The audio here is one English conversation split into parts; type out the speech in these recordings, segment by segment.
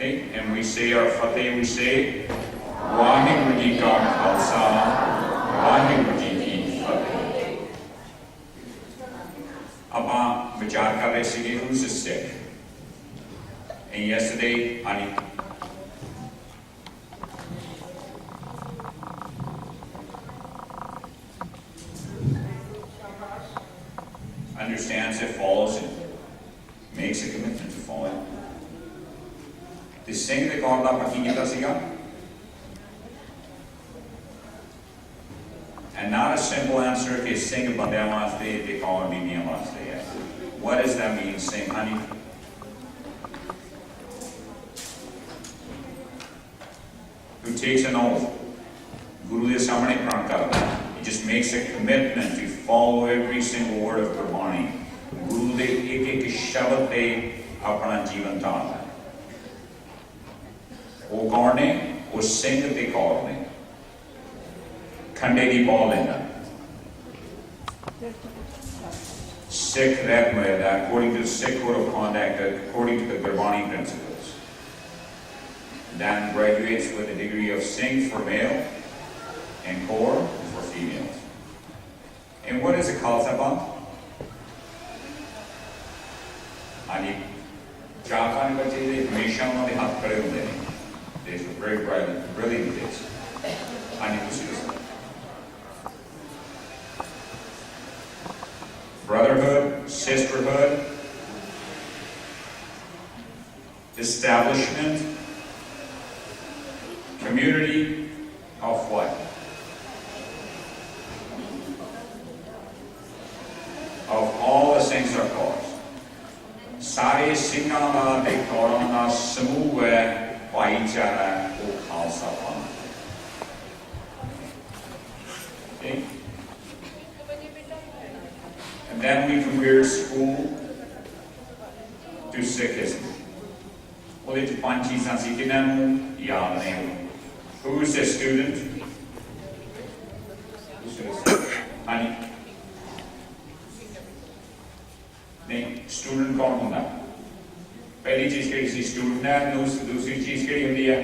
Okay, and we say our Fateh, we say, Waheguru Ji Ka Khalsa, Waheguru Ji Ki Fateh. ਆਪਾਂ ਵਿਚਾਰ ਕਰ ਰਹੇ ਸੀਗੇ who's a Sikh? And yesterday, understands it, follows it, makes a commitment to follow it. The Singh ਦੇ ਕੌਣ ਦਾ ਪੱਕੀ ਕੀਤਾ ਸੀਗਾ? And not a simple answer ਕਿ Singh ਬੰਦਿਆਂ ਵਾਸਤੇ ਤੇ ਕੌਣ ਬੀਬੀਆਂ ਵਾਸਤੇ ਹੈ. What does that mean, Singh, honey? Who takes an oath? Guru ਦੇ ਸਾਹਮਣੇ ਪ੍ਰਣ ਕਰਦਾ. He just makes a commitment to follow every single word of Gurbani. Guru ਦੇ ਇੱਕ ਸ਼ਬਦ ਤੇ ਆਪਣਾ ਜੀਵਨ ਢਾਲਦਾ. ਉਹ ਕੌਣ ਨੇ? ਉਹ ਸਿੰਘ ਤੇ ਕੌਰ ਨੇ. ਖੰਡੇ ਦੀ ਪੌ ਲੈਂਦਾ. Sikh Ratmaya, according to the Sikh code of conduct, according to the Gurbani principles. Then graduates with a degree of Singh for male and Kaur for females. And what is a Khalsa Panth? Ali Japan bache de hamesha unna de hath khade hunde ne. They are very brilliant kids. I need to see this. Brotherhood, sisterhood, establishment, community of what? Of all the Singhs are called. Sare Singha da te kauran da samuh hai bhaichara o Khalsa Panth. Okay? And then we compare school to Sikhism. ਉਹਦੇ ਚ ਪੰਜ ਚੀਜ਼ਾਂ ਸੀ ਕਿਹਨਾਂ ਨੂੰ ਯਾਦ ਨੇ. Who is a student? ਹਾਂਜੀ ਨਹੀਂ ਸਟੂਡੈਂਟ ਕੌਣ ਹੁੰਦਾ? ਪਹਿਲੀ ਚੀਜ਼ ਕਿਹੜੀ ਸੀ? ਸਟੂਡੈਂਟ ਹੈ. ਦੂਸਰੀ ਚੀਜ਼ ਕਿਹੜੀ ਹੁੰਦੀ ਹੈ?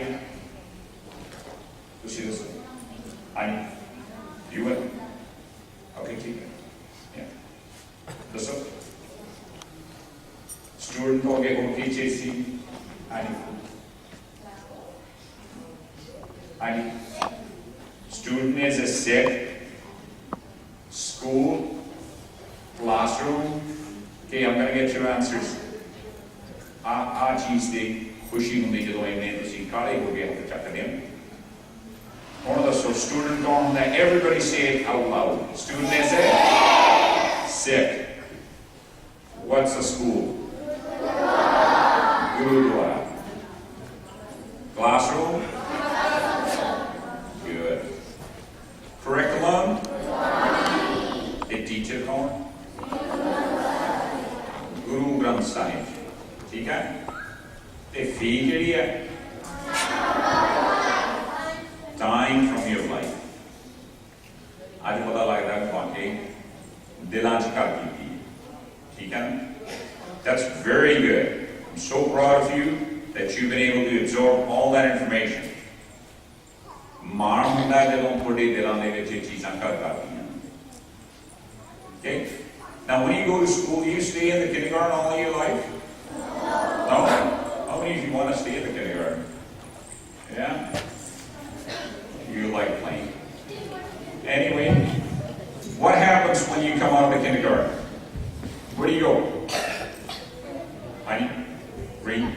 ਤੁਸੀਂ ਦੱਸੋ. ਹਾਂਜੀ ਯੂ ਓਕੇ ਠੀਕ ਹੈ. ਦੱਸੋ ਸਟੂਡੈਂਟ ਹੋ ਗਏ. ਹੋਰ ਕੀ ਚੀਜ਼ ਸੀ? Student is a Sikh, school, classroom. Okay, I'm going to get your answers. ਆ ਚੀਜ਼ ਦੀ ਖੁਸ਼ੀ ਹੁੰਦੀ ਜਦੋਂ ਇਹਨੇ ਤੁਸੀਂ ਕਾਲੇ ਹੋ ਗਏ ਹੱਥ ਚੱਕਦੇ ਹੋ. ਹੁਣ ਦੱਸੋ ਸਟੂਡੈਂਟ ਕੌਣ ਹੁੰਦਾ? Everybody say it out loud. Student is a Sikh. What's a school? Gurudwara. Classroom? Good. Curriculum? The teacher कौन? Guru Granth Sahib. ठीक है? The fee केड़ी है? Time from your life. आज पता लगता है वाकई दिलां च कर दी. ठीक है? That's very good. I'm so proud of you that you've been able to absorb all that information. ਮਾਣ ਹੁੰਦਾ ਜਦੋਂ ਤੁਹਾਡੇ ਦਿਲਾਂ ਦੇ ਵਿੱਚ ਇਹ ਚੀਜ਼ਾਂ ਘਰ ਕਰਦੀਆਂ. Okay? Now when you go to school, you stay in the kindergarten all your life? No? How many of you want to stay in the kindergarten? Yeah? You like playing. Anyway, what happens when you come out of the kindergarten? Where do you go? Honey? Read.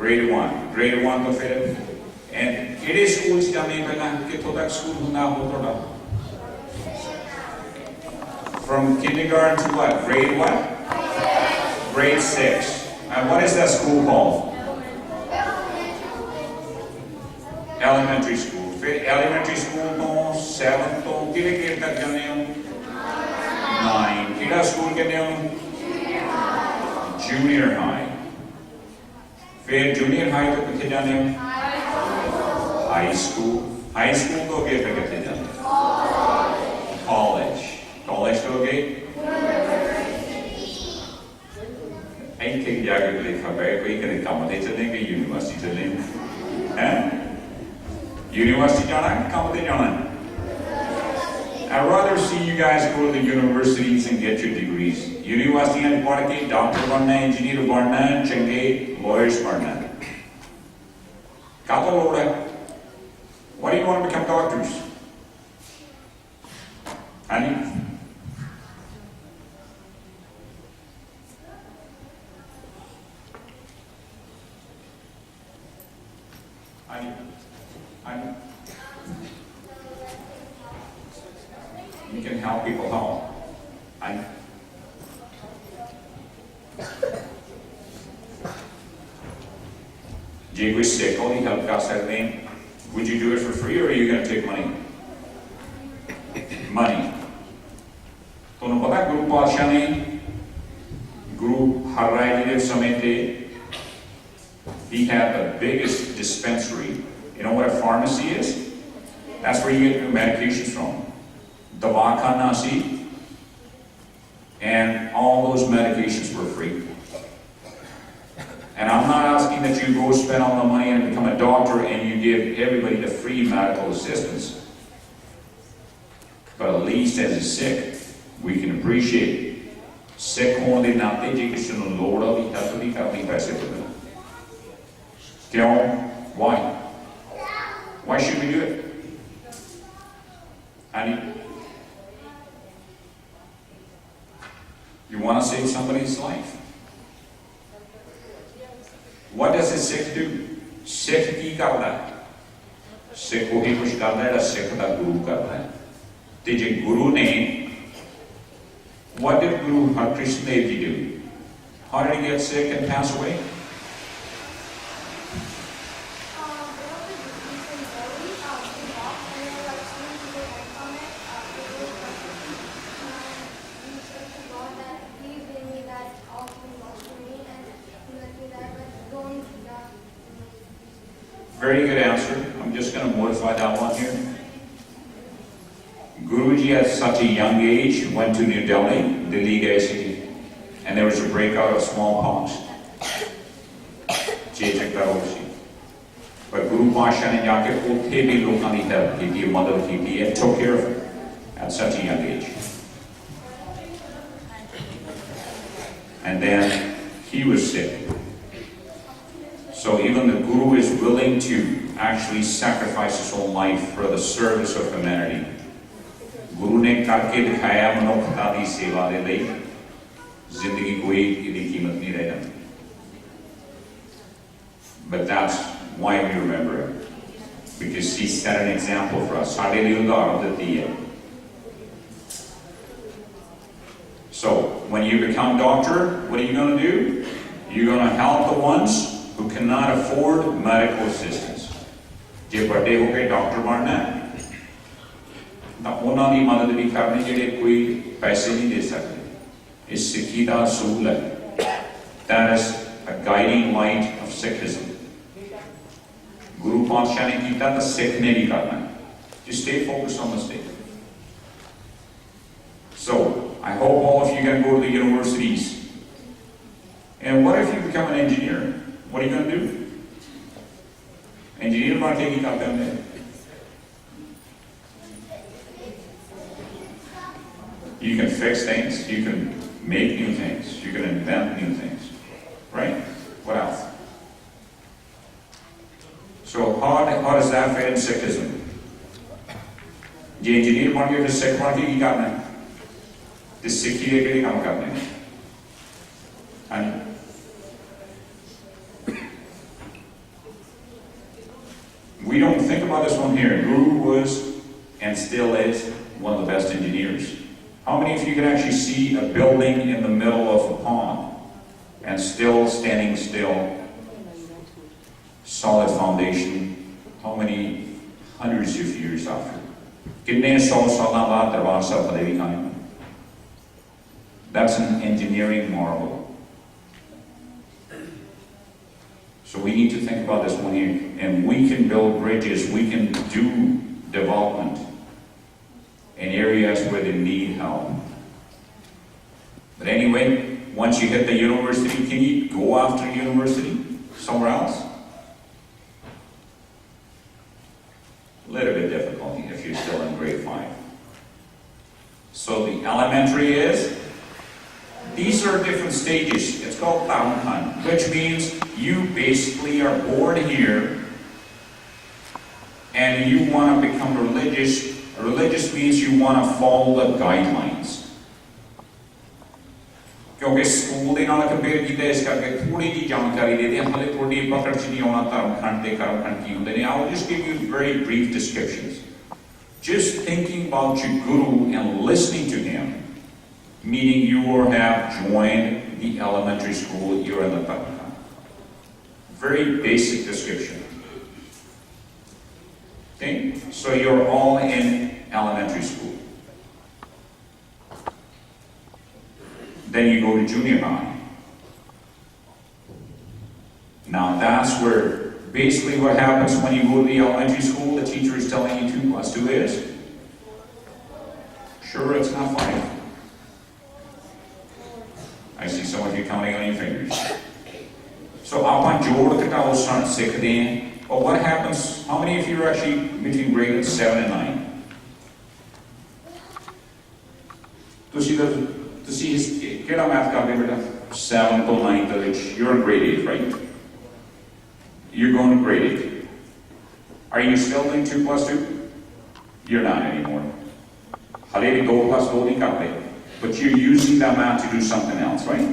Grade 1. Grade 1 to fit. And it is school studying, but I get to that school now. From kindergarten to what? Grade what? Grade 6. And what is that school called? Elementary school. Elementary school no 7 to kile grade tak jane ho? 9. Kida school kehne ho? Junior high. फिर junior high तो कितने जाने हो? High school तो अगे फिर कितने जाने हो? कॉलेज तो अगे ਇੱਥੇ ਜਾ ਕੇ ਲਿਖਾ ਪਏ ਕੋਈ ਕਦੇ ਕੰਮ ਤੇ ਚੱਲੇ ਕਿ ਯੂਨੀਵਰਸਿਟੀ ਚੱਲੇ ਹੈ ਯੂਨੀਵਰਸਿਟੀ ਜਾਣਾ ਕੰਮ ਤੇ ਜਾਣਾ I'd rather see you guys go to the universities and get your degrees. University and पढ़ के डॉक्टर बनना है, इंजीनियर बनना है, चंगे lawyers बनना है. कातो लोग है. Why do you want to become doctors? Honey? Honey? You can help people out. ਜੇ ਕੋਈ sick only help ਕਰ ਸਕਦੇ हैं, would you do it for free or are you going to take money? Money. ਤੁਹਾਨੂੰ ਪਤਾ ਗੁਰੂ ਪਾਤਸ਼ਾਹ ਨੇ ਗੁਰੂ ਹਰਿਰਾਏ ਜੀ ਦੇ ਸਮੇਂ ਤੇ he had the biggest dispensary. You know what a pharmacy is? That's where you get your medications from. Dawakhana si, and all those medications were free. And I'm not asking that you go spend all the money and become a doctor and you give everybody the free medical assistance. But at least as a sick, we can appreciate sick ਹੋਣ ਦੇ ਨਾਤੇ ਜੇ ਕਿਸੇ ਨੂੰ ਲੋੜ ਆ ਵੀ help ਨਹੀਂ ਕਰਨੀ ਪੈਸੇ ਤੋਂ ਬਿਨਾਂ ਕਿਉਂ why should we do it? Honey? You want to save somebody's life. What does a Sikh do? Sikh ਕੀ ਕਰਦਾ ਹੈ? Sikh ਉਹੀ ਕੁਛ ਕਰਦਾ ਜਿਹੜਾ Sikh ਦਾ ਗੁਰੂ ਕਰਦਾ ਹੈ. ਤੇ ਜੇ ਗੁਰੂ ਨੇ what did Guru Krishna Dev Ji do? How did he get sick and pass away? Very good answer. I'm just going to modify that one here. Guruji at such a young age went to New Delhi, and there was a breakout of smallpox. But Guru Pasha ne jaake uthe bhi lokan di help ki, mother ki, and took care of her at such a young age. And then he was sick. So even the Guru is willing to actually sacrifice his own life for the service of humanity. Guru ne karke dikhaya manukhta di seva de lai zindagi koi idi qeemat nahi reh jati. But that's why we remember him, because he set an example for us. Sade liye udharan diti hai. So when you become doctor, what are you going to do? You're going to help the ones who cannot afford medical assistance. ਜੇ ਵੱਡੇ ਹੋ ਕੇ doctor ਬਣਨਾ ਹੈ ਤਾਂ ਉਹਨਾਂ ਦੀ ਮਦਦ ਵੀ ਕਰਨੀ ਜਿਹੜੇ ਕੋਈ ਪੈਸੇ ਨਹੀਂ ਦੇ ਸਕਦੇ. ਇਹ ਸਿੱਖੀ ਦਾ ਅਸੂਲ ਹੈ. That is a guiding light of Sikhism. ਗੁਰੂ ਪਾਤਸ਼ਾਹ ਨੇ ਕੀਤਾ ਤਾਂ ਸਿੱਖ ਨੇ ਵੀ ਕਰਨਾ ਹੈ. Just stay focused on the state. So I hope all of you can go to the universities. And what if you become an engineer? What are you going to do? Engineer baan ke ki karte hunde? You can fix things, you can make new things, you can invent new things, right? What else? So how does that fit in Sikhism? Je engineer baan ke fir Sikh baan ke ki karna hai? Te Sikhi de kehde kaam karne hain? And we don't think about this one here. Guru was and still is one of the best engineers. How many of you can actually see a building in the middle of a pond and still standing still? Solid foundation. How many hundreds of years after? That's an engineering marvel. So we need to think about this one here, and we can build bridges, we can do development in areas where they need help. But anyway, Once you hit the university, can you go after university somewhere else? A little bit difficult if you're still in grade 5. So the elementary is, these are different stages. It's called Taramkhan, which means you basically are born here and you want to become religious. Religious means you want to follow the guidelines. क्योंकि school के नाल compare किया इस करके थोड़ी जी जानकारी देते हैं हाले थोड़ी पकड़ च नहीं आना धर्मखंड ते कर्मखंड की होंदे ने I'll just give you very brief descriptions. Just thinking about your guru and listening to him, meaning you have joined the elementary school, you're in the Taramkhan. Very basic description. Okay, so you're all in elementary school. Then you go to junior high. Now that's where basically what happens when you go to the elementary school, the teacher is telling you 2 plus 2 is? Sure, it's not 5. I see some of you counting on your fingers. So apan jod katao san sikhde hain. But what happens, how many of you are actually between grade 7 and 9? ਤੁਸੀਂ ਕਿਹੜਾ math ਕਰਦੇ ਬੇਟਾ 7 to 9 ਦੇ ਵਿੱਚ you're in grade 8 right you're going to grade 8 are you still doing 2 plus 2 you're not anymore ਹਾਲੇ ਵੀ 2 plus 2 ਨਹੀਂ ਕਰਦੇ but you're using that math to do something else right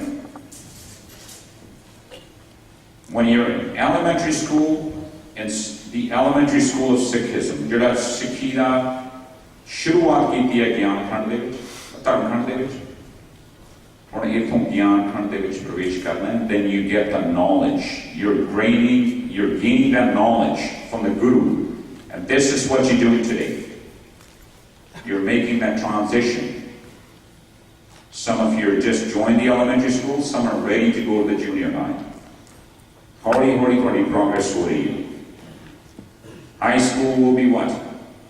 when you're in elementary school it's the elementary school of Sikhism ਜਿਹੜਾ ਸਿੱਖੀ ਦਾ ਸ਼ੁਰੂਆਤ ਕੀਤੀ ਹੈ ਗਿਆਨ ਖੰਡ ਦੇ ਵਿੱਚ ਧਰਮ ਦੇ ਵਿੱਚ ਹੁਣ ਇਥੋਂ ਗਿਆਨ ਖੰਡ ਦੇ ਵਿੱਚ ਪ੍ਰਵੇਸ਼ ਕਰਨਾ ਹੈ then you get the knowledge you're gaining that knowledge from the guru and this is what you're doing today you're making that transition some of you just joined the elementary school some are ready to go to the junior high hori progress ho rahi hai high school will be what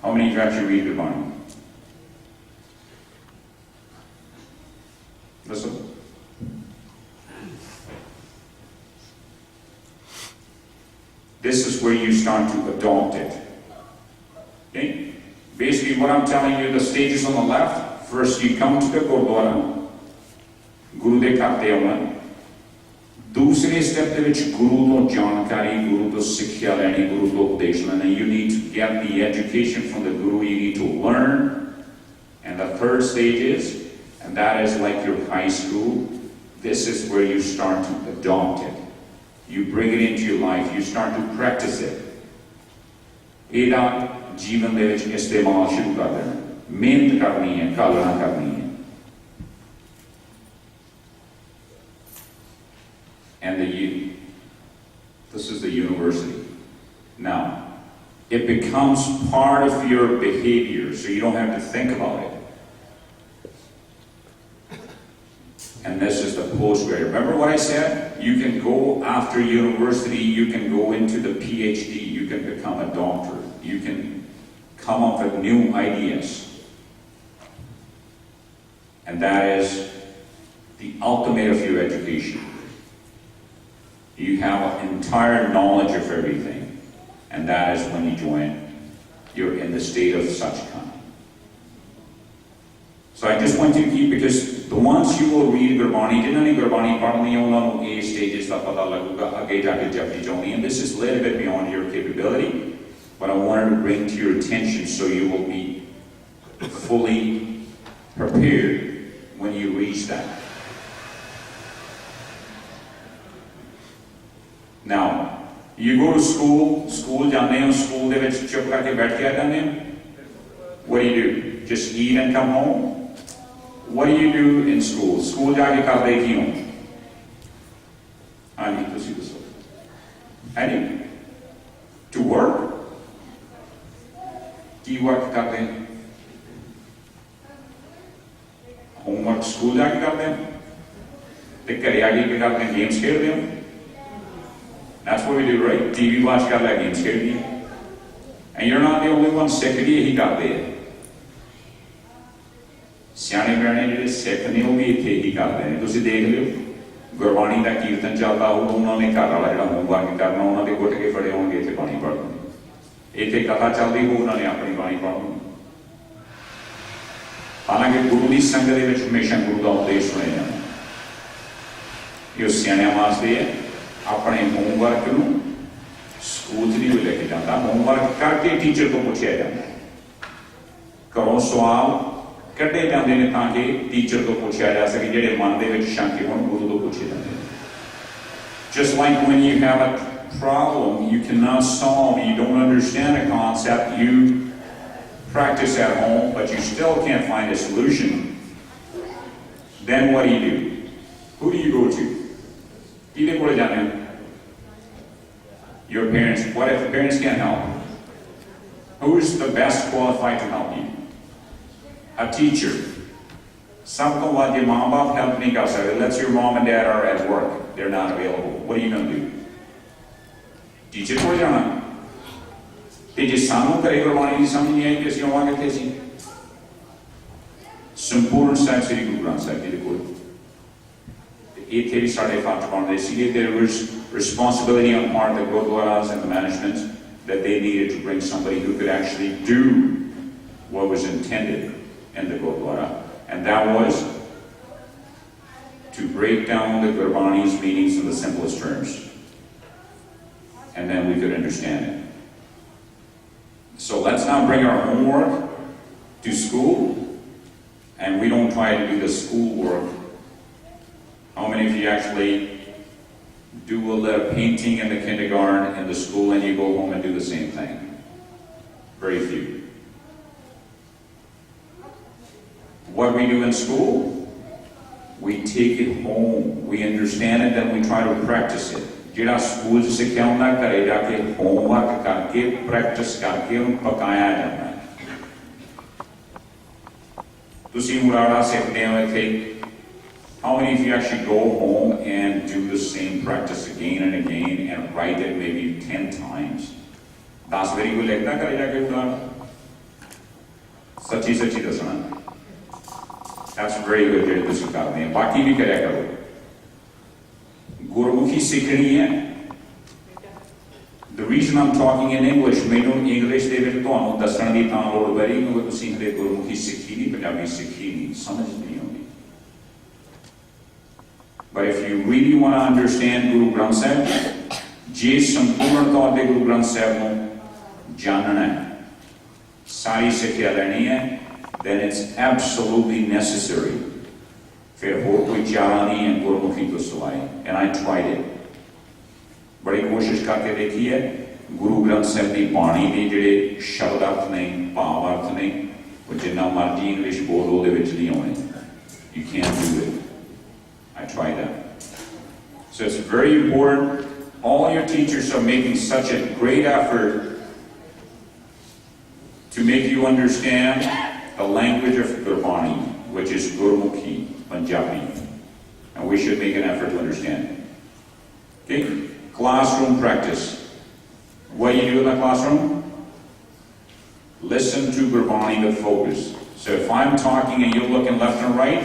how many of you actually read the Bible listen. This is where you start to adopt it. Okay? Basically what I'm telling you, the stages on the left, first you come to the Gurdwara, Guru de Khate auna. Dusre step de vich Guru to jankari, Guru to sikhya leni, Guru to upadesh lena. You need to get the education from the Guru, you need to learn. And the third stage is, and that is like your high school. This is where you start to adopt it. You bring it into your life. You start to practice it. ਇਹਦਾ ਜੀਵਨ ਦੇ ਵਿੱਚ ਇਸਤੇਮਾਲ ਸ਼ੁਰੂ ਕਰ ਦੇਣਾ ਮਿਹਨਤ ਕਰਨੀ ਹੈ ਕਾਲਣਾ ਕਰਨੀ ਹੈ and this is the university now it becomes part of your behavior so you don't have to think about it. And this is the postgrad. Remember what I said? You can go after university, you can go into the PhD, you can become a doctor, you can come up with new ideas. And that is the ultimate of your education. You have an entire knowledge of everything. And that is when you join, you're in the state of Sachkhand. So I just want you to keep, because the ones you will read Gurbani, जिन्होंने ने Gurbani पढ़नी है उन्होंने ये stages का पता लगेगा आगे जाके जब भी जाओगे and this is a little bit beyond your capability but I wanted to bring to your attention so you will be fully prepared when you reach that. Now you go to school जाने हो school दे विच चुप करके बैठ के आ जाने हो what do? Just eat and come home? What do you do in school? School जाके करते की हो? हाँ जी तुसी दसो. Any? To work? की work करते हैं? Homework school जाके करते हैं? ते घरे आके क्या करते हैं? Games खेलते हैं? That's what we do, right? TV watch कर ले games खेलते हैं. And you're not the only one sick भी यही करते हैं. ਸਿਆਣੇ ਬਿਆਣੇ ਜਿਹੜੇ ਸਿੱਖ ਨੇ ਉਹ ਵੀ ਇੱਥੇ ਹੀ ਕਰਦੇ ਨੇ ਤੁਸੀਂ ਦੇਖ ਲਿਓ गुरबाणी का कीर्तन चलता होगा उन्होंने घर वाला जो होमवर्क करना उन्होंने गुट के फड़े होंगे इतने बाणी पढ़ देनी इतने कथा चलती हो उन्होंने अपनी बाणी पढ़नी हालांकि गुरु की संगत के हमेशा गुरु का उपदेश सुने जाना ये सियाणियां वास्ते है अपने होमवर्क को स्कूल नहीं कोई लेके जाता होमवर्क करके टीचर को पूछा जाता घरों सवाल कढ़े जाते हैं ताकि टीचर को पूछा जा सके जेडे मन के शंके हो गुरु को पूछे जाते हैं just like when you have a problem you cannot solve you don't understand a concept you practice at home, but you still can't find a solution, then what do? Who do you go to? Your parents. What if the parents can't help? Who's the best qualified to help you? A teacher. Something like your mom and help me go. Let's your mom and dad are at work. They're not available. What are you going to do? Teacher ko jana. ਤੇ ਜੇ ਸਾਨੂੰ ਘਰੇ ਗੁਰਬਾਣੀ ਦੀ ਸਮਝ ਨਹੀਂ ਆਈ ਕਿ ਅਸੀਂ ਆਵਾਂਗੇ ਕਿੱਥੇ ਸੀ ਸੰਪੂਰਨ ਸਾਹਿਬ ਸ੍ਰੀ ਗੁਰੂ ਗ੍ਰੰਥ ਸਾਹਿਬ ਜੀ ਦੇ ਕੋਲ ਇੱਥੇ ਵੀ ਸਾਡੇ ਫਰਜ਼ ਬਣਦੇ ਸੀਗੇ there was responsibility on part of the gurdwaras and the management that they needed to bring somebody who could actually do what was intended in the gurdwara and that was to break down the Gurbani's meanings in the simplest terms and then we could understand it. So let's not bring our homework to school and we don't try to do the school work. How many of you actually do a little painting in the kindergarten in the school and you go home and do the same thing? Very few. What we do in school, we take it home, we understand it, then we try to practice it. ਜਿਹੜਾ school 'ਚ ਸਿੱਖਿਆ ਹੁੰਦਾ ਘਰੇ ਜਾ ਕੇ homework ਕਰਕੇ practice ਕਰਕੇ ਉਹਨੂੰ ਪਕਾਇਆ ਜਾਂਦਾ ਤੁਸੀਂ ਮੁਰਾੜਾ ਸਿੱਖਦੇ ਹੋ ਇੱਥੇ how many of you actually go home and do the same practice again and again and write it maybe 10 times 10 ਵਾਰੀ ਕੋਈ ਲਿਖਦਾ ਘਰੇ ਜਾ ਕੇ ਮੁਰਾੜਾ ਸੱਚੀ ਸੱਚੀ ਦੱਸਣਾ that's very good ਜਿਹੜੇ ਤੁਸੀਂ ਕਰਦੇ ਹੋ ਬਾਕੀ ਵੀ ਕਰਿਆ ਕਰੋ Gurmukhi sikhni hai. The reason I'm talking in English, mainu English de vich ਤੁਹਾਨੂੰ ਦੱਸਣ ਦੀ ਤਾਂ ਲੋੜ ਪਈ ਕਿਉਂਕਿ ਤੁਸੀਂ ਹਲੇ ਗੁਰਮੁਖੀ ਸਿੱਖੀ ਨਹੀਂ ਪੰਜਾਬੀ ਸਿੱਖੀ ਨਹੀਂ ਸਮਝ ਨਹੀਂ ਆਉਂਦੀ But if you really want to understand Guru Granth Sahib ਜੇ ਸੰਪੂਰਨ ਤੌਰ ਤੇ ਗੁਰੂ ਗ੍ਰੰਥ ਸਾਹਿਬ ਨੂੰ ਜਾਣਨਾ ਹੈ ਸਾਰੀ ਸਿੱਖਿਆ ਲੈਣੀ ਹੈ then it's absolutely necessary फिर हो कोई चारा नहीं है गुरमुखी को सिवाय एंड आई ट्राइड इट बड़ी कोशिश करके देखी है गुरु ग्रंथ साहब की बाणी के जिहड़े शब्द अर्थ नहीं भाव अर्थ नहीं वो जिन्ना मर्जी इंग्लिश बोल वो नहीं आने you can do it I tried that so it's very important all your teachers are making such a great effort to make you understand the language of Gurbani which is Gurmukhi Punjabi, and we should make an effort to understand it. Okay? Classroom practice. What do you do in the classroom? Listen to Gurbani with focus. So if I'm talking and you're looking left and right,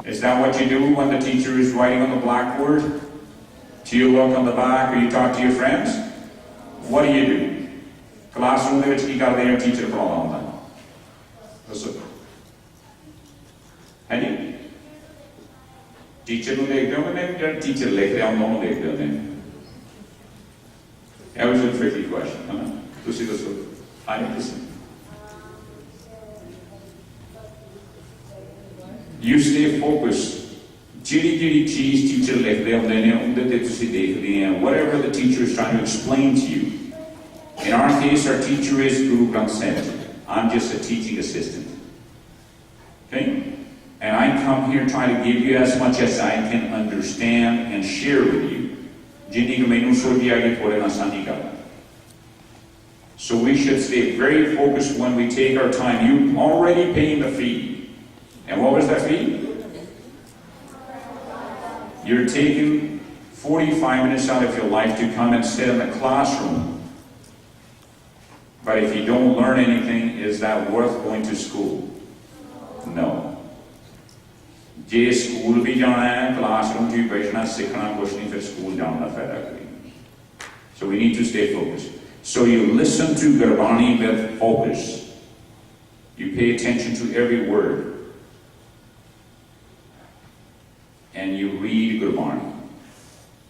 is that what you do when the teacher is writing on the blackboard? Do you look on the back or you talk to your friends? What do? Classroom ਦੇ ਵਿੱਚ ਕੀ ਕਰਦੇ ਆ teacher ਪੜਾਉਂਦਾ ਹੁੰਦਾ ਦੱਸੋ है जी teacher को देखते हो कि नहीं टीचर लिख रहे हम दोनों देखते होते हैं that was a tricky question है ना तुसी दसो I listen you stay focused ਜਿਹੜੀ ਚੀਜ਼ ਟੀਚਰ ਲਿਖਦੇ ਹੁੰਦੇ ਨੇ ਉਹਦੇ ਤੇ ਤੁਸੀਂ ਦੇਖਦੇ ਆ whatever the teacher is trying to explain to you in our case our teacher is Guru Granth Sahib I'm just a teaching assistant okay And I come here trying to give you as much as I can understand and share with you. So we should stay very focused when we take our time. You already paying the fee. And what was that fee? You're taking 45 minutes out of your life to come and sit in the classroom. But if you don't learn anything, is that worth going to school? No. J school भी जाना है, classroom भी बैठना, सीखना कुछ नहीं, फिर school जाने का फायदा करें. So we need to stay focused. So you listen to Gurbani with focus. You pay attention to every word. And you read Gurbani.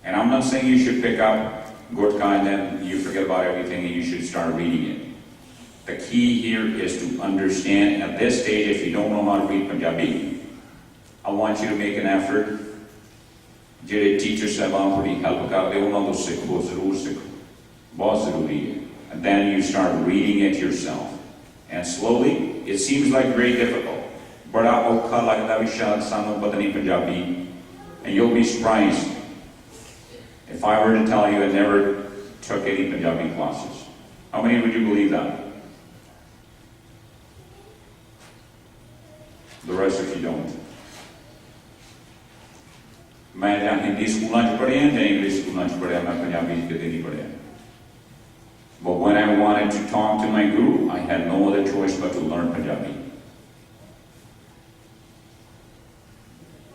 And I'm not saying you should pick up Gurkha and then you forget about everything and you should start reading it. The key here is to understand at this stage, if you don't know how to read Punjabi, I want you to make an effort. ਜਿਹੜੇ teacher ਸਾਹਿਬਾਨ ਥੋੜੀ help ਕਰਦੇ ਉਹਨਾਂ ਤੋਂ ਸਿੱਖੋ, ਜ਼ਰੂਰ ਸਿੱਖੋ, ਬਹੁਤ ਜ਼ਰੂਰੀ ਹੈ. And then you start reading it yourself. And slowly, it seems like very difficult. ਬੜਾ ਔਖਾ ਲੱਗਦਾ ਵੀ ਸ਼ਾਇਦ ਸਾਨੂੰ ਪਤਾ ਨਹੀਂ Punjabi. And you'll be surprised if I were to tell you I never took any Punjabi classes. How many would you believe that? The rest of you don't. मैं ਜਾਂ हिंदी स्कूलों च पढ़िया ਜਾਂ इंग्लिश स्कूलों च पढ़िया, मैं पंजाबी किते नहीं पढ़िया. But when I wanted to talk to my guru, I had no other choice but to learn Punjabi.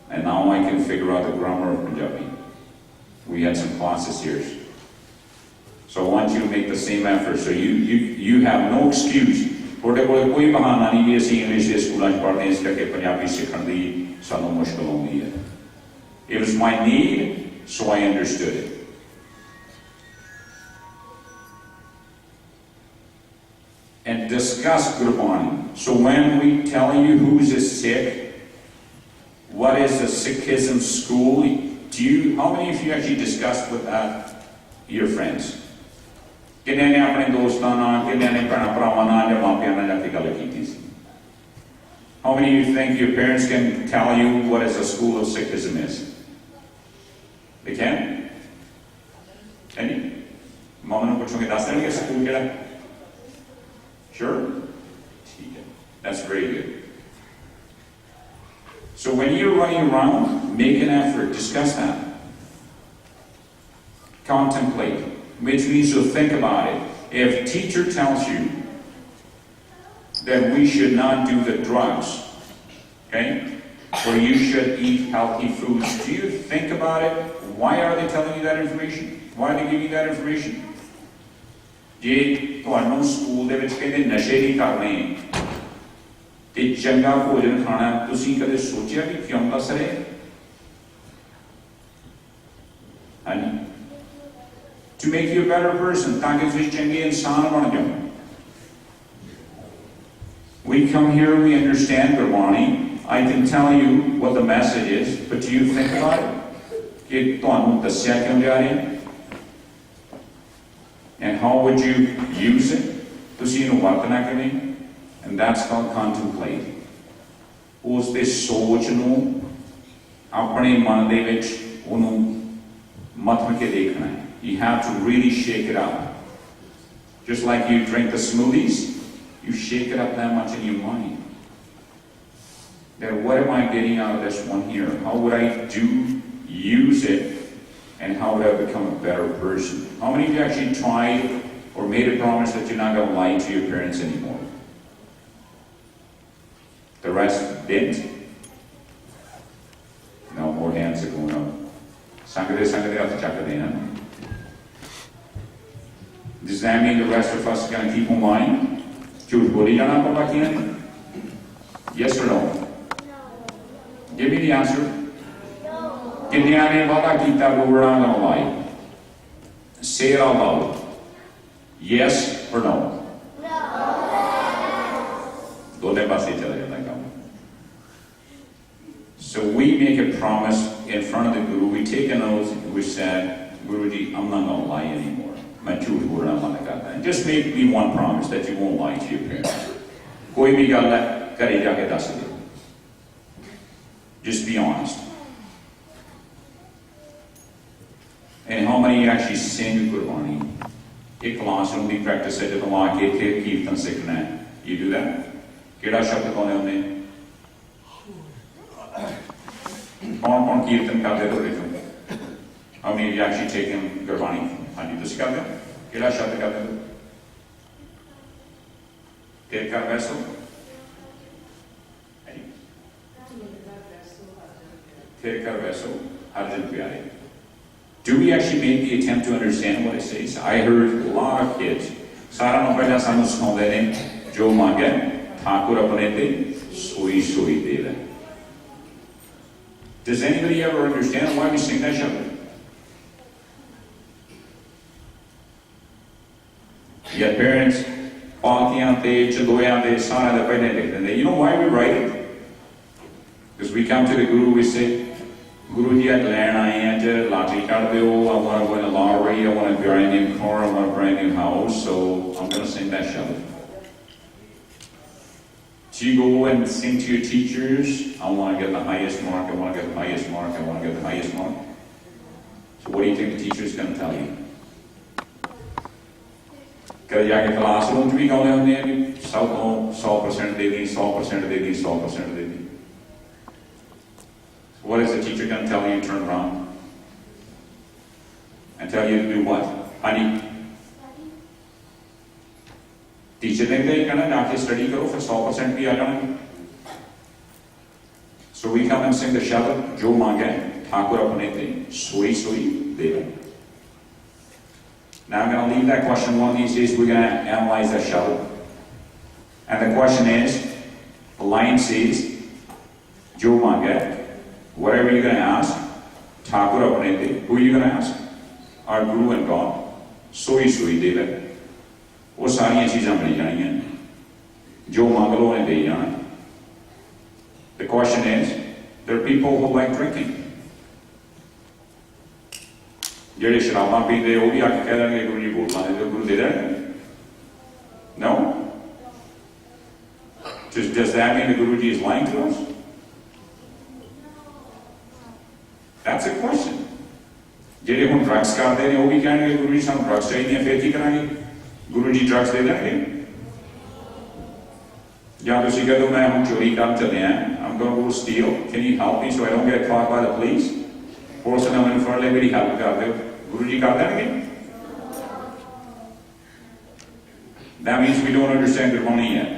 And now I can figure out the grammar of Punjabi. We had some classes here. So I want you to make the same effort. So you have no excuse. ਤੁਹਾਡੇ ਕੋਲ ਕੋਈ ਬਹਾਨਾ ਨਹੀਂ ਵੀ ਅਸੀਂ English ਦੇ ਸਕੂਲਾਂ 'ਚ ਪੜ੍ਹਦੇ ਇਸ ਕਰਕੇ ਪੰਜਾਬੀ ਸਿੱਖਣ ਦੀ ਸਾਨੂੰ ਮੁਸ਼ਕਲ ਆਉਂਦੀ ਹੈ. It was my need, so I understood it. And discuss Gurbani. So when we tell you who's a Sikh, what is a Sikhism school, how many of you actually discussed with your friends? ਕਿੰਨੇ ਨੇ ਆਪਣੇ ਦੋਸਤਾਂ ਨਾਲ, ਕਿੰਨੇ ਨੇ ਭੈਣਾਂ ਭਰਾਵਾਂ ਨਾਲ ਜਾਂ ਮਾਪਿਆਂ ਨਾਲ ਜਾ ਕੇ ਗੱਲ ਕੀਤੀ ਸੀ? How many of you think your parents can tell you what is a school of Sikhism is? They can? Any? Mama ਨੂੰ ਪੁੱਛੋਗੇ ਦੱਸ ਦੇਣਗੇ ਸਕੂਲ ਕਿਹੜਾ? Sure? That's very good. So when you're running around, make an effort, discuss that. Contemplate, which means to think about it. If teacher tells you that we should not do the drugs, okay, or you should eat healthy foods, do you think about it? Why are they telling you that information? Why are they giving you that information? ਜੇ ਤੁਹਾਨੂੰ school ਦੇ ਵਿੱਚ ਕਹਿੰਦੇ ਨਸ਼ੇ ਨਹੀਂ ਕਰਨੇ ਤੇ ਚੰਗਾ ਭੋਜਨ ਖਾਣਾ, ਤੁਸੀਂ ਕਦੇ ਸੋਚਿਆ ਵੀ ਕਿਉਂ ਦੱਸ ਰਹੇ? ਹਾਂਜੀ, to make you a better person, ਤਾਂ ਕਿ ਤੁਸੀਂ ਚੰਗੇ ਇਨਸਾਨ ਬਣ ਜਾਓ. We come here, we understand Gurbani. I can tell you what the message is, but do you think about it? ਕਿ ਤੁਹਾਨੂੰ ਦੱਸਿਆ ਕਿਉਂ ਜਾ ਰਿਹਾ? And how would you use it? ਤੁਸੀਂ ਇਹਨੂੰ ਵਰਤਣਾ ਕਿਵੇਂ? And that's called contemplate. ਉਸ ਦੇ ਸੋਚ ਨੂੰ ਆਪਣੇ ਮਨ ਦੇ ਵਿੱਚ ਉਹਨੂੰ ਮਥਨ ਕੇ ਦੇਖਣਾ ਹੈ. You have to really shake it up. Just like you drink the smoothies, you shake it up that much in your mind. That what am I getting out of this one here? How would I use it? And how would I become a better person? How many of you actually tried or made a promise that you're not going to lie to your parents anymore? The rest didn't? No, more hands are going up. Sangade have to check it in. Does that mean the rest of us are going to keep on lying? Jhoot boli jana papa ki nahi? Yes or no? Give me the answer. ਕਿੰਨਿਆਂ ਨੇ ਵਾਅਦਾ ਕੀਤਾ we were not going to lie? Say it out loud. Yes or no? No. ਦੋਨੇ ਪਾਸੇ ਚਲਾ ਜਾਂਦਾ ਕੰਮ. So we make a promise in front of the Guru. We take an oath. We said, Guruji, I'm not going to lie anymore. ਮੈਂ ਝੂਠ ਬੋਲਣਾ ਬੰਦ ਕਰਦਾ. Just make me one promise that you won't lie to your parents. ਕੋਈ ਵੀ ਗੱਲ ਹੈ ਘਰੇ ਜਾ ਕੇ ਦੱਸ ਦਿਓ. Just be honest. And how many actually sing Gurbani? एक classroom ਦੀ practice है ਜਦੋਂ आ के फिर कीर्तन सीखना है. You do that? ਕਿਹੜਾ ਸ਼ਬਦ ਗਾਉਂਦੇ ਹੁੰਦੇ? कौन कीर्तन करते तो देखो? How many of you actually taken Gurbani? ਹਾਂਜੀ ਤੁਸੀਂ ਕਰਦੇ ਹੋ? ਕਿਹੜਾ ਸ਼ਬਦ ਕਰਦੇ ਹੋ? ਤੇਰੇ ਘਰ ਵੈਸੋ? फिर कर वैसो अर्जुन प्यारे. Do we actually make the attempt to understand what it says? I heard a lot of kids. सारा नंबर सानू सुनाते हैं जो मांगे ठाकुर अपने ते सोई सोई दे रहे. Does anybody ever understand why we sing that shabad? Yet parents, pakiyan te, chadoyan te, sara de pehne likhte hain. You know why we write it? Because we come to the Guru, we say, Guruji, I learn I enter, lottery card bill, I want to win a lottery, I want a brand new car, I want a brand new house, so I'm going to sing that shabad. So you go and sing to your teachers, I want to get the highest mark, I want to get the highest mark, I want to get the highest mark. So what do you think the teacher is going to tell you? कल जाके classroom भी कहते हैं सबको 100% दे दी, 100% दे दी, 100% दे दी. What is the teacher going to tell you? Turn around and tell you to do what? Honey. Teacher ने कहना जाके study करो फिर 100% भी आ जाएंगे. So we come and sing the shabad, जो मांगे ठाकुर अपने ते सोई सोई दे रहे. Now I'm going to leave that question one of these days. We're going to analyze that shabad. And the question is, the line says, Jo Manga, whatever you're going to ask, Thakur Apnete, who are you going to ask? Our Guru and God. Soi Soi Deva. वो सारी चीज़ें बनी जानी हैं जो मांगलो ने दे जाना. The question is, there are people who like drinking. जेडे शराबां पीते वो भी आके कह रहे हैं गुरु जी बोलना है तो गुरु दे रहे हैं. No? Does that mean the Guruji is lying to us? That's a question. जेडे हम ड्रग्स करते हैं वो भी कहेंगे गुरु जी सानू ड्रग्स चाहिए फिर की करांगे? गुरु जी ड्रग्स दे देंगे? या तो कह दो मैं हम चोरी कर चले हैं, I'm going to go steal. Can you help me so I don't get caught by the police? Force them in front of मेरी help कर दो. गुरु जी कर देंगे? That means we don't understand Gurmani yet.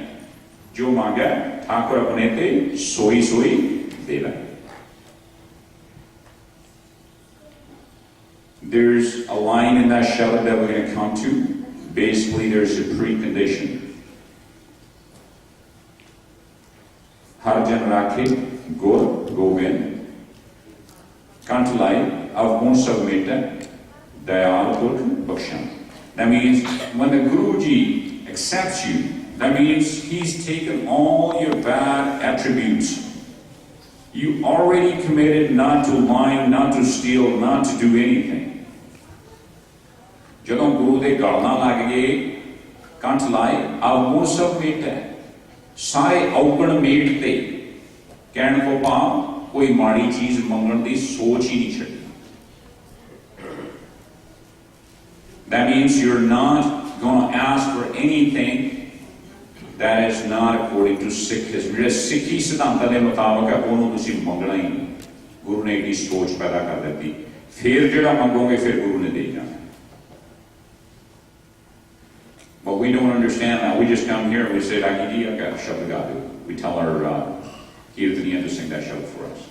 जो मांगा ठाकुर अपने ते सोई सोई दे रहा. There's a line in that shabad that we're going to come to. Basically, there's a precondition. Har jan rakhe gur govind kantlai avgun submita dayal purk bakshan. That means when the Guruji accepts you, that means he's taken all your bad attributes. You already committed not to lie, not to steal, not to do anything. ਜਦੋਂ ਗੁਰੂ ਦੇ ਗਲ ਨਾਲ ਲੱਗ ਗਏ ਕੰਠ ਲਾਏ ਆਉ ਸਭ ਮੇਟ ਹੈ ਸਾਰੇ ਔਗਣ ਮੇਟ ਤੇ ਕਹਿਣ ਕੋ ਭਾਵ ਕੋਈ ਮਾੜੀ ਚੀਜ਼ ਮੰਗਣ ਦੀ ਸੋਚ ਹੀ ਨਹੀਂ ਛੱਡੀ. That means you're not going to ask for anything that is not according to Sikhism. ਜਿਹੜੇ ਸਿੱਖੀ ਸਿਧਾਂਤਾਂ ਦੇ ਮੁਤਾਬਕ ਹੈ ਉਹਨੂੰ ਤੁਸੀਂ ਮੰਗਣਾ ਹੀ ਨਹੀਂ. ਗੁਰੂ ਨੇ ਇੱਕ ਸੋਚ ਪੈਦਾ ਕਰ ਦਿੱਤੀ ਫਿਰ ਜਿਹੜਾ ਮੰਗੋਗੇ ਫਿਰ ਗੁਰੂ ਨੇ ਦੇ ਜਾਣਾ. But we don't understand that. We just come here and we say, Agidi, I got Shabad Gadu. We tell our Kirtaniya to sing that Shabad for us.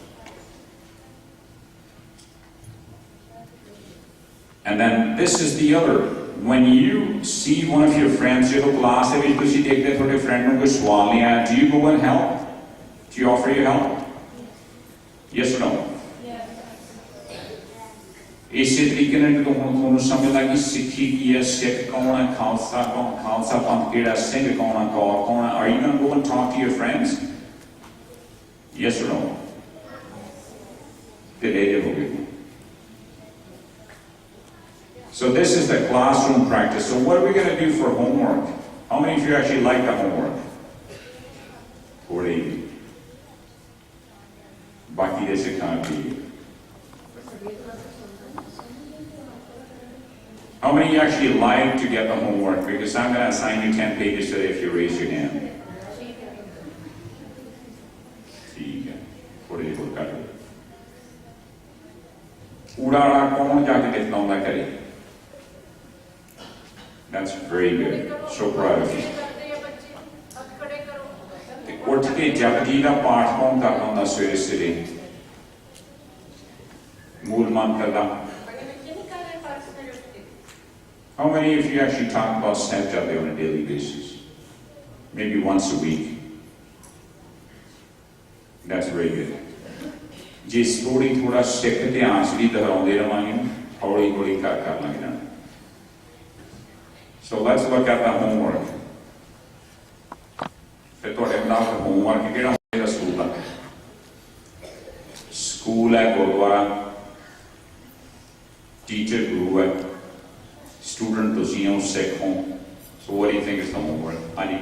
And then this is the other. When you see one of your friends, you have a class, you take that for your friend, do you go and help? Do you offer your help? Yes or no? इसी तरीके ने जो हम समझ लगी सिक्खी की है सिख कौन है खालसा पंथ केड़ा सिंह कौन है कौर कौन है. Are you going to go and talk to your friends? Yes or no? So this is the classroom practice. So what are we going to do for homework? How many of you actually like the homework? 40. बाकी जैसे खाना पीजिए. How many of you actually like to get the homework? Because I'm going to assign you 10 pages today if you raise your hand. ठीक है. थोड़ी देर कर लो. उड़ाड़ा कौन जाके देखता हूँ करे? That's very good. So proud of you. उठ के जपजी का पाठ कौन करता हूँ सवेरे सवेरे? मूल मंत्र का? How many of you actually talk about SABHA on a daily basis? Maybe once a week. That's very good. जिस थोड़ा सिख इतिहास भी दोहराते रहेंगे हौली हौली कर लग जाना. So let's look at the homework. फिर थोड़े नाल homework किहड़ा होगा स्कूल का? स्कूल है गुरुद्वारा, टीचर गुरु है, स्टूडेंट तुसीं हो, सिख हो. So what do you think is the homework? Any?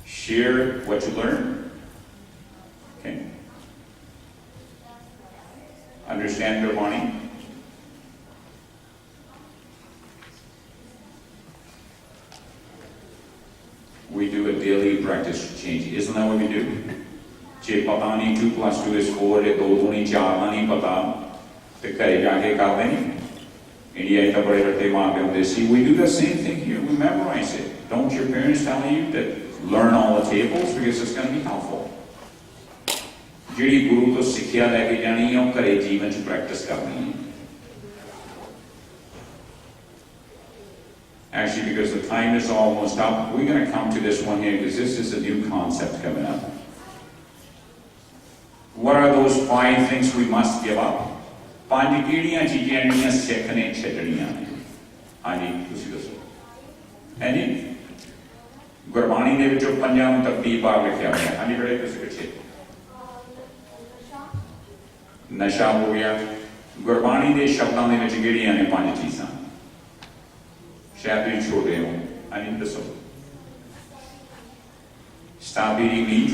Share what you learn. Okay. Understand your money. We do a daily practice change. Isn't that what we do? जे पता नहीं 2 + 2 is 4 है, 2 दूनी 4 नहीं पता, तो घरे जाके कर देनी. India is बड़े रट्टे मारते होंगे. See, we do the same thing here. We memorize it. Don't your parents tell you that learn all the tables because it's going to be helpful? जिहड़ी गुरु तो सिक्ख्या लैके जानी है वो घरे जीवन च प्रैक्टिस करनी है. Actually, because the time is almost up, we're going to come to this one here because this is a new concept coming up. What are those 5 things we must give up? 5 ਕਿਹੜੀਆਂ ਚੀਜ਼ਾਂ ਜਿਹੜੀਆਂ ਸਿੱਖ ਨੇ ਛੱਡਣੀਆਂ ਨੇ? ਹਾਂਜੀ, ਤੁਸੀਂ ਦੱਸੋ. ਹਾਂਜੀ, ਗੁਰਬਾਣੀ ਦੇ ਵਿੱਚੋਂ 5 ਨੂੰ ਤਰਤੀਬ ਆ ਲਿਖਿਆ ਹੋਇਆ. ਹਾਂਜੀ ਬੜੇ ਤੁਸੀਂ ਪਿੱਛੇ. ਨਸ਼ਾ ਹੋ ਗਿਆ. ਗੁਰਬਾਣੀ ਦੇ ਸ਼ਬਦਾਂ ਦੇ ਵਿੱਚ ਕਿਹੜੀਆਂ ਨੇ 5 ਚੀਜ਼ਾਂ? ਸ਼ਾਇਦ ਤੁਸੀਂ ਛੋਟੇ ਹੋ. ਹਾਂਜੀ ਦੱਸੋ. Stop eating meat.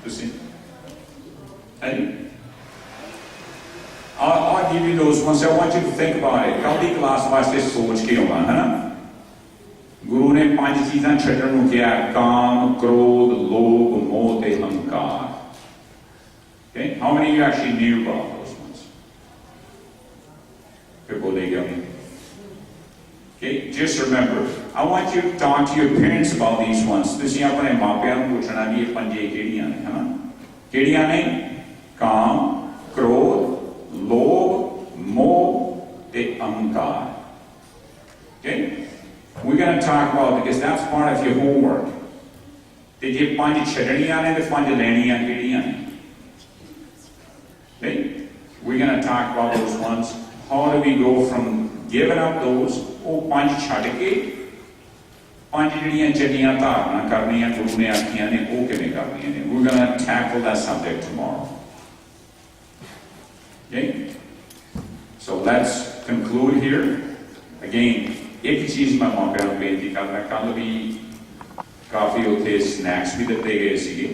ਤੁਸੀਂ ਹਾਂਜੀ. I'll give you those ones. I want you to think about it. ਕੱਲ੍ਹ ਦੀ ਕਲਾਸ ਵਾਸਤੇ ਸੋਚ ਕੇ ਆਉਣਾ ਹੈ ਨਾ. ਗੁਰੂ ਨੇ 5 ਚੀਜ਼ਾਂ ਛੱਡਣ ਨੂੰ ਕਿਹਾ: ਕਾਮ, ਕ੍ਰੋਧ, ਲੋਭ, ਮੋਹ ਤੇ ਹੰਕਾਰ. Okay? How many of you actually knew about those ones? ਫਿਰ ਬੋਲੇਗਾ ਨਹੀਂ. Okay? Just remember, I want you to talk to your parents about these ones. ਤੁਸੀਂ ਆਪਣੇ ਮਾਪਿਆਂ ਨੂੰ ਪੁੱਛਣਾ ਵੀ ਇਹ 5 ਕਿਹੜੀਆਂ ਨੇ, ਹੈ ਨਾ? ਕਿਹੜੀਆਂ ਨੇ? ਕਾਮ, ਕ੍ਰੋਧ, ਲੋਭ, ਮੋਹ ਤੇ ਅਹੰਕਾਰ. Okay? We're going to talk about because that's part of your homework. ਤੇ ਜੇ 5 ਛੱਡਣੀਆਂ ਨੇ ਤੇ 5 ਲੈਣੀਆਂ ਕਿਹੜੀਆਂ ਨੇ? Okay? We're going to talk about those ones. How do we go from giving up those? ਉਹ 5 ਛੱਡ ਕੇ 5 ਜਿਹੜੀਆਂ ਚੰਗੀਆਂ ਧਾਰਨਾ ਕਰਨੀਆਂ ਗੁਰੂ ਨੇ ਆਖੀਆਂ ਨੇ ਉਹ ਕਿਵੇਂ ਕਰਨੀਆਂ ਨੇ? We're going to tackle that subject tomorrow. Okay? So let's conclude here. Again, एक चीज़ मैं मापियां ਨੂੰ ਬੇਨਤੀ ਕਰਦਾ, ਕੱਲ ਵੀ ਕਾਫੀ ਉੱਥੇ ਸਨੈਕਸ ਵੀ ਦਿੱਤੇ ਗਏ ਸੀਗੇ.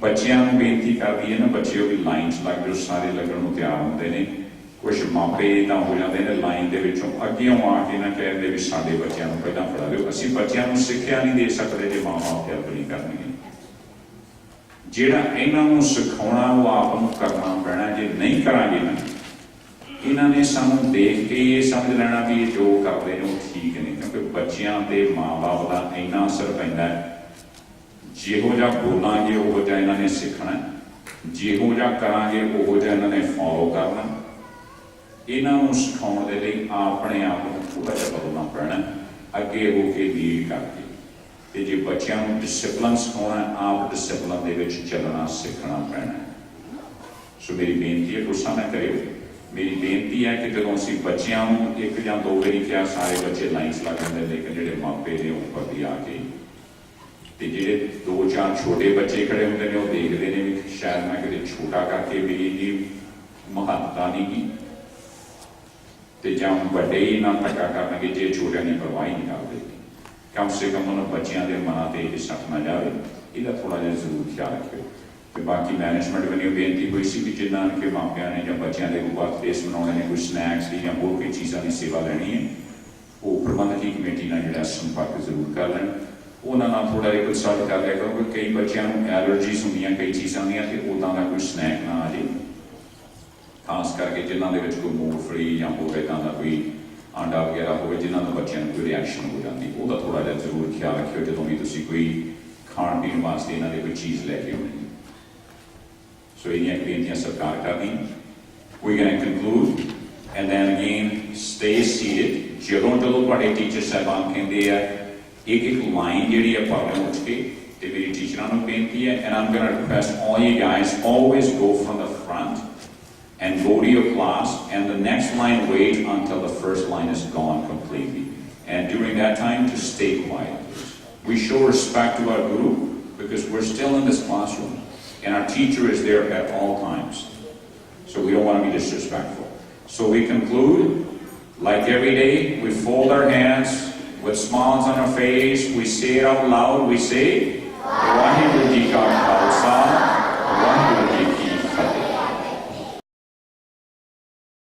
ਬੱਚਿਆਂ ਨੂੰ ਬੇਨਤੀ ਕਰਦੀ ਹੈ ਨਾ, ਬੱਚਿਓ ਵੀ ਲਾਈਨ 'ਚ ਲੱਗ ਜਾਓ. ਸਾਰੇ ਲੱਗਣ ਨੂੰ ਤਿਆਰ ਹੁੰਦੇ ਨੇ. ਕੁਛ ਮਾਪੇ ਤਾਂ ਹੋ ਜਾਂਦੇ ਨੇ ਲਾਈਨ ਦੇ ਵਿੱਚੋਂ ਅੱਗੇੋਂ ਆ ਕੇ ਨਾ ਕਹਿੰਦੇ ਵੀ ਸਾਡੇ ਬੱਚਿਆਂ ਨੂੰ ਪਹਿਲਾਂ ਫੜਾ ਦਿਓ. ਅਸੀਂ ਬੱਚਿਆਂ ਨੂੰ ਸਿੱਖਿਆ ਨਹੀਂ ਦੇ ਸਕਦੇ ਜੇ ਮਾਂ-ਬਾਪ ਹੈਲਪ ਨਹੀਂ ਕਰਨਗੇ. ਜਿਹੜਾ ਇਹਨਾਂ ਨੂੰ ਸਿਖਾਉਣਾ ਉਹ ਆਪ ਨੂੰ ਕਰਨਾ ਪੈਣਾ. ਜੇ ਨਹੀਂ ਕਰਾਂਗੇ ਨਾ, ਇਹਨਾਂ ਨੇ ਸਾਨੂੰ ਦੇਖ ਕੇ ਇਹ ਸਮਝ ਲੈਣਾ ਵੀ ਇਹ ਜੋ ਕਰਦੇ ਨੇ ਉਹ ਠੀਕ ਨਹੀਂ. ਕਿਉਂਕਿ ਬੱਚਿਆਂ ਤੇ ਮਾਂ-ਬਾਪ ਦਾ ਇੰਨਾ ਅਸਰ ਪੈਂਦਾ ਹੈ. ਜਿਹੋ ਜਿਹਾ ਬੋਲਾਂਗੇ ਉਹੋ ਜਿਹਾ ਇਹਨਾਂ ਨੇ ਸਿੱਖਣਾ, ਜਿਹੋ ਜਿਹਾ ਕਰਾਂਗੇ ਉਹੋ ਜਿਹਾ ਇਹਨਾਂ ਨੇ ਫੋਲੋ ਕਰਨਾ. ਇਹਨਾਂ ਨੂੰ ਸਿਖਾਉਣ ਦੇ ਲਈ ਆਪਣੇ ਆਪ ਨੂੰ ਥੋੜ੍ਹਾ ਜਿਹਾ ਬਦਲਣਾ ਪੈਣਾ ਅੱਗੇ ਹੋ ਕੇ ਲੀਡ ਕਰਕੇ. ਤੇ ਜੇ ਬੱਚਿਆਂ ਨੂੰ ਡਿਸਿਪਲਿਨ ਸਿਖਾਉਣਾ, ਆਪ ਡਿਸਿਪਲਿਨ ਦੇ ਵਿੱਚ ਚੱਲਣਾ ਸਿੱਖਣਾ ਪੈਣਾ. ਸੋ ਮੇਰੀ ਬੇਨਤੀ ਹੈ, ਗੁੱਸਾ ਨਾ ਕਰਿਓ. ਮੇਰੀ ਬੇਨਤੀ ਹੈ ਕਿ ਜਦੋਂ ਅਸੀਂ ਬੱਚਿਆਂ ਨੂੰ 1 ਜਾਂ 2 ਵਾਰੀ ਕਿਹਾ ਸਾਰੇ ਬੱਚੇ ਲਾਈਨ 'ਚ ਲੱਗ ਜਾਂਦੇ, ਲੇਕਿਨ ਜਿਹੜੇ ਮਾਪੇ ਨੇ ਉੱਪਰ ਦੀ ਆ ਕੇ ਤੇ ਜਿਹੜੇ 2-4 ਛੋਟੇ ਬੱਚੇ ਖੜੇ ਹੁੰਦੇ ਨੇ ਉਹ ਦੇਖਦੇ ਨੇ ਵੀ ਸ਼ਾਇਦ ਮੈਂ ਕਿਤੇ ਛੋਟਾ ਕਰਕੇ ਵੀ ਇਹਦੀ ਮਹੱਤਤਾ ਨਹੀਂ ਗੀ, ਤੇ ਜਾਂ ਵੱਡੇ ਹੀ ਨਾ ਧੱਕਾ ਕਰਨਗੇ ਜੇ ਛੋਟਿਆਂ ਦੀ ਪਰਵਾਹ ਨਹੀਂ ਕਰਦੇ. ਕਮ ਸੇ ਕਮ ਉਹਨਾਂ ਬੱਚਿਆਂ ਦੇ ਮਨਾਂ ਤੇ ਇਹ ਸੱਟ ਨਾ ਜਾਵੇ, ਇਹਦਾ ਥੋੜ੍ਹਾ ਜਿਹਾ ਜ਼ਰੂਰ ਖਿਆਲ ਰੱਖਿਓ. ਤੇ ਬਾਕੀ ਮੈਨੇਜਮੈਂਟ ਵੱਲੋਂ ਬੇਨਤੀ ਹੋਈ ਸੀ ਕਿ ਜਿਨ੍ਹਾਂ ਕਿ ਮਾਪਿਆਂ ਨੇ ਜਾਂ ਬੱਚਿਆਂ ਦੇ ਬਰਥਡੇਸ ਮਨਾਉਣੇ ਨੇ, ਕੋਈ ਸਨੈਕਸ ਦੀ ਜਾਂ ਹੋਰ ਕੋਈ ਚੀਜ਼ਾਂ ਦੀ ਸੇਵਾ ਲੈਣੀ ਹੈ, ਉਹ ਪ੍ਰਬੰਧਕੀ ਕਮੇਟੀ ਨਾਲ ਜਿਹੜਾ ਸੰਪਰਕ ਜ਼ਰੂਰ ਕਰ ਲੈਣ. ਉਹਨਾਂ ਨਾਲ ਥੋੜ੍ਹਾ ਜਿਹਾ ਕੰਸਲਟ ਕਰ ਲਿਆ ਕਰੋ ਕਿ ਕਈ ਬੱਚਿਆਂ ਨੂੰ ਐਲਰਜੀਜ਼ ਹੁੰਦੀਆਂ ਕਈ ਚੀਜ਼ਾਂ ਦੀਆਂ, ਤੇ ਉੱਦਾਂ ਦਾ ਕੋਈ ਸਨੈਕ ਨਾ ਆ ਜਾਏ. ਖਾਸ ਕਰਕੇ ਜਿਨ੍ਹਾਂ ਦੇ ਵਿੱਚ ਕੋਈ ਮੂੰਗਫਲੀ ਜਾਂ ਹੋਰ ਇੱਦਾਂ ਦਾ ਕੋਈ ਆਂਡਾ ਵਗੈਰਾ ਹੋਵੇ ਜਿਨ੍ਹਾਂ ਦਾ ਬੱਚਿਆਂ ਨੂੰ ਕੋਈ ਰਿਐਕਸ਼ਨ ਹੋ ਜਾਂਦੀ, ਉਹਦਾ ਥੋੜ੍ਹਾ ਜਿਹਾ ਜ਼ਰੂਰ ਖਿਆਲ ਰੱਖਿਓ ਜਦੋਂ ਵੀ ਤੁਸੀਂ ਕੋਈ ਖਾਣ ਪੀਣ ਵਾਸਤੇ ਇਹਨਾਂ ਦੇ ਕੋਈ ਚੀਜ਼ ਲੈ ਕੇ ਆਉਣੀ। ਸੋ ਇਹਦੀਆਂ ਬੇਨਤੀਆਂ ਸਰਕਾਰ ਕਰਦੀ। We're going to conclude and then again stay seated. ਜਦੋਂ ਤੁਹਾਡੇ ਟੀਚਰ ਸਾਹਿਬਾਨ ਕਹਿੰਦੇ ਆ ਇੱਕ ਲਾਈਨ ਜਿਹੜੀ ਆ ਪੜ੍ਹਨ ਉੱਠ ਕੇ ਤੇ ਮੇਰੀ ਟੀਚਰਾਂ ਨੂੰ ਬੇਨਤੀ ਹੈ, and I'm going to request all you guys always go from the front and go to your class, and the next line wait until the first line is gone completely, and during that time to stay quiet. We show respect to our guru because we're still in this classroom and our teacher is there at all times, so we don't want to be disrespectful. So we conclude like every day. We fold our hands with smiles on our face. We say it out loud. We say Vaheguru Ji Ka Khalsa, Vaheguru Ji